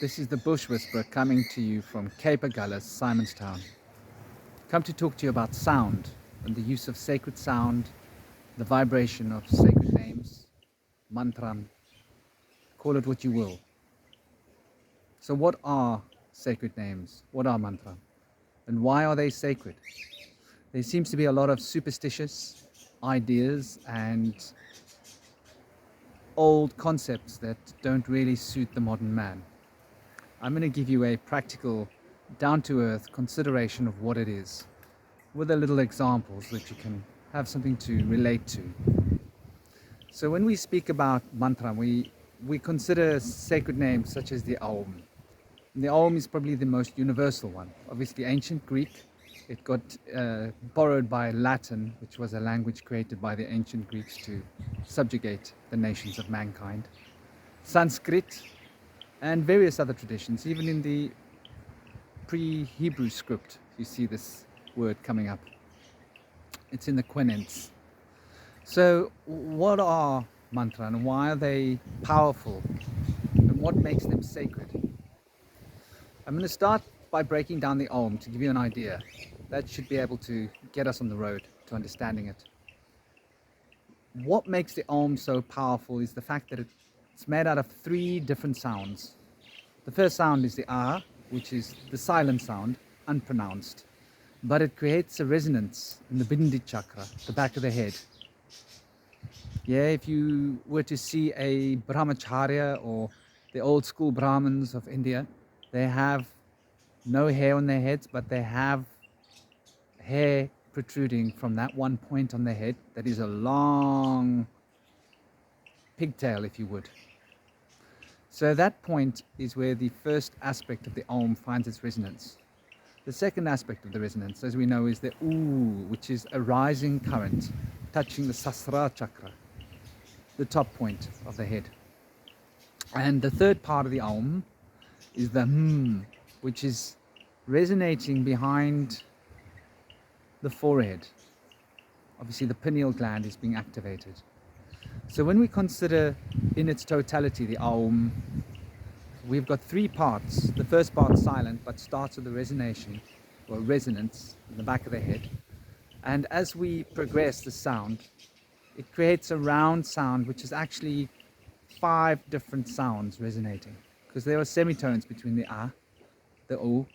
This is the Bush Whisperer coming to you from Cape Agulhas, Simonstown. Come to talk to you about sound and the use of sacred sound, the vibration of sacred names, mantram, call it what you will. So what are sacred names? What are mantram? And why are they sacred? There seems to be a lot of superstitious ideas and old concepts that don't really suit the modern man. I'm going to give you a practical, down-to-earth consideration of what it is, with a little examples that you can have something to relate to. So when we speak about mantra, we consider sacred names such as the Aum. And the Aum is probably the most universal one. Obviously ancient Greek, it got borrowed by Latin, which was a language created by the ancient Greeks to subjugate the nations of mankind. Sanskrit, and various other traditions. Even in the pre-Hebrew script, you see this word coming up. It's in the Quenens. So what are mantra and why are they powerful? And what makes them sacred? I'm going to start by breaking down the Aum to give you an idea. That should be able to get us on the road to understanding it. What makes the Aum so powerful is the fact that it's made out of 3 different sounds. The first sound is the A, which is the silent sound, unpronounced. But it creates a resonance in the Bindi chakra, the back of the head. Yeah, if you were to see a brahmacharya or the old school Brahmins of India, they have no hair on their heads, but they have hair protruding from that one point on their head that is a long pigtail, if you would. So that point is where the first aspect of the Aum finds its resonance. The second aspect of the resonance, as we know, is the Oo, which is a rising current touching the Sasra chakra, the top point of the head. And the third part of the Aum is the which is resonating behind the forehead. Obviously the pineal gland is being activated. So when we consider in its totality the Aum, we've got 3 parts. The first part silent, but starts with the resonation or resonance in the back of the head. And as we progress the sound, it creates a round sound which is actually 5 different sounds resonating, because there are semitones between the A, the O,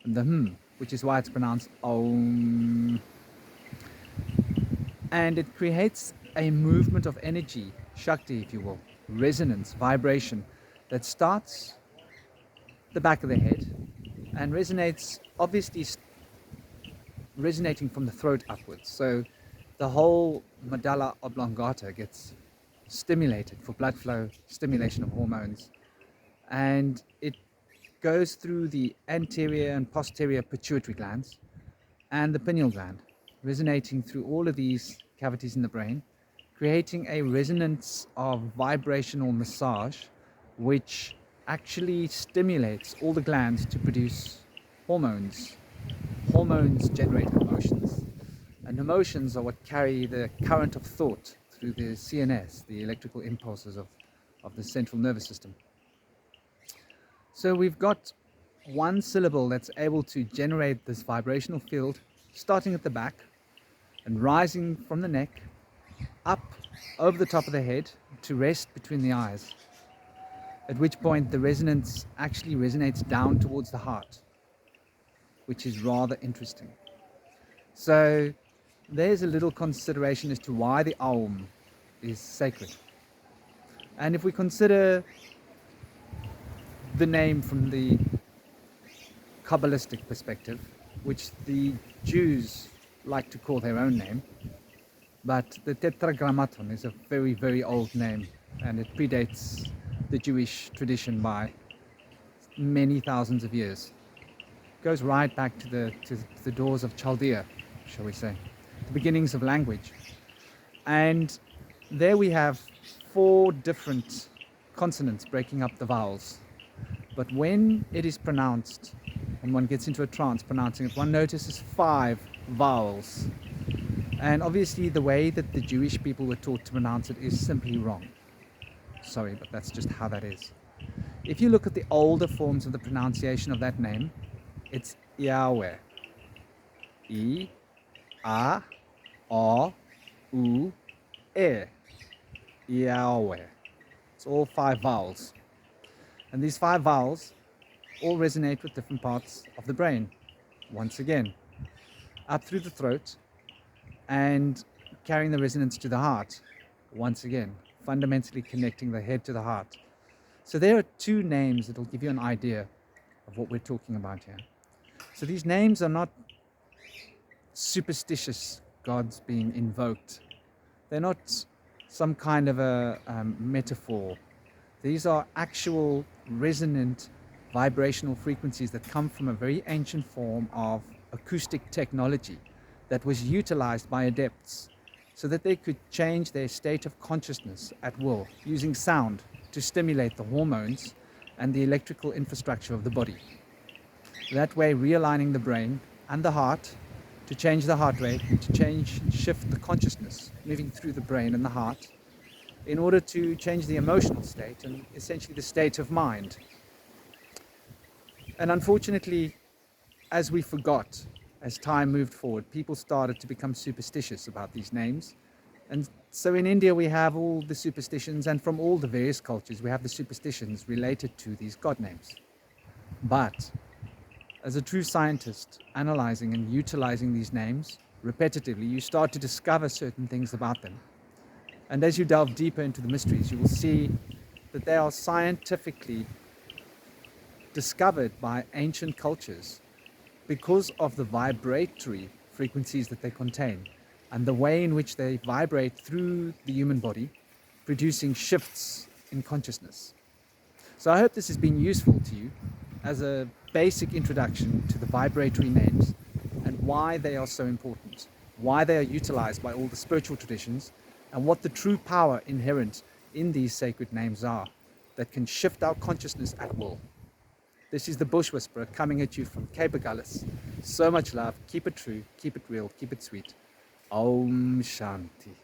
and the which is why it's pronounced Aum. And it creates a movement of energy, Shakti if you will, resonance, vibration, that starts the back of the head and resonates, obviously resonating from the throat upwards. So the whole medulla oblongata gets stimulated for blood flow, stimulation of hormones, and it goes through the anterior and posterior pituitary glands and the pineal gland, resonating through all of these cavities in the brain, creating a resonance of vibrational massage, which actually stimulates all the glands to produce hormones. Hormones generate emotions, and emotions are what carry the current of thought through the CNS, the electrical impulses of the central nervous system. So we've got one syllable that's able to generate this vibrational field, starting at the back and rising from the neck up over the top of the head to rest between the eyes, at which point the resonance actually resonates down towards the heart, which is rather interesting. So there's a little consideration as to why the Aum is sacred. And if we consider the name from the Kabbalistic perspective, which the Jews like to call their own name, but the Tetragrammaton is a very, very old name, and it predates the Jewish tradition by many thousands of years. It goes right back to the doors of Chaldea, shall we say, the beginnings of language. And there we have 4 different consonants breaking up the vowels. But when it is pronounced, and one gets into a trance pronouncing it, one notices 5 vowels. And obviously the way that the Jewish people were taught to pronounce it is simply wrong. Sorry, but that's just how that is. If you look at the older forms of the pronunciation of that name, it's Yahweh. I, A, A, U, E. Yahweh. It's all 5 vowels. And these 5 vowels all resonate with different parts of the brain. Once again, up through the throat and carrying the resonance to the heart. Once again, fundamentally connecting the head to the heart. So there are 2 names that will give you an idea of what we're talking about here. So these names are not superstitious gods being invoked. They're not some kind of a metaphor. These are actual resonant vibrational frequencies that come from a very ancient form of acoustic technology that was utilized by adepts so that they could change their state of consciousness at will using sound to stimulate the hormones and the electrical infrastructure of the body. That way realigning the brain and the heart to change the heart rate, to shift the consciousness moving through the brain and the heart in order to change the emotional state and essentially the state of mind. And unfortunately, as we forgot, as time moved forward, people started to become superstitious about these names. And so in India, we have all the superstitions, and from all the various cultures, we have the superstitions related to these god names. But as a true scientist, analyzing and utilizing these names repetitively, you start to discover certain things about them. And as you delve deeper into the mysteries, you will see that they are scientifically discovered by ancient cultures because of the vibratory frequencies that they contain and the way in which they vibrate through the human body, producing shifts in consciousness. So I hope this has been useful to you as a basic introduction to the vibratory names and why they are so important, why they are utilized by all the spiritual traditions, and what the true power inherent in these sacred names are that can shift our consciousness at will. This is the Bush Whisperer coming at you from Cape Agulhas. So much love. Keep it true, keep it real, keep it sweet. Om Shanti.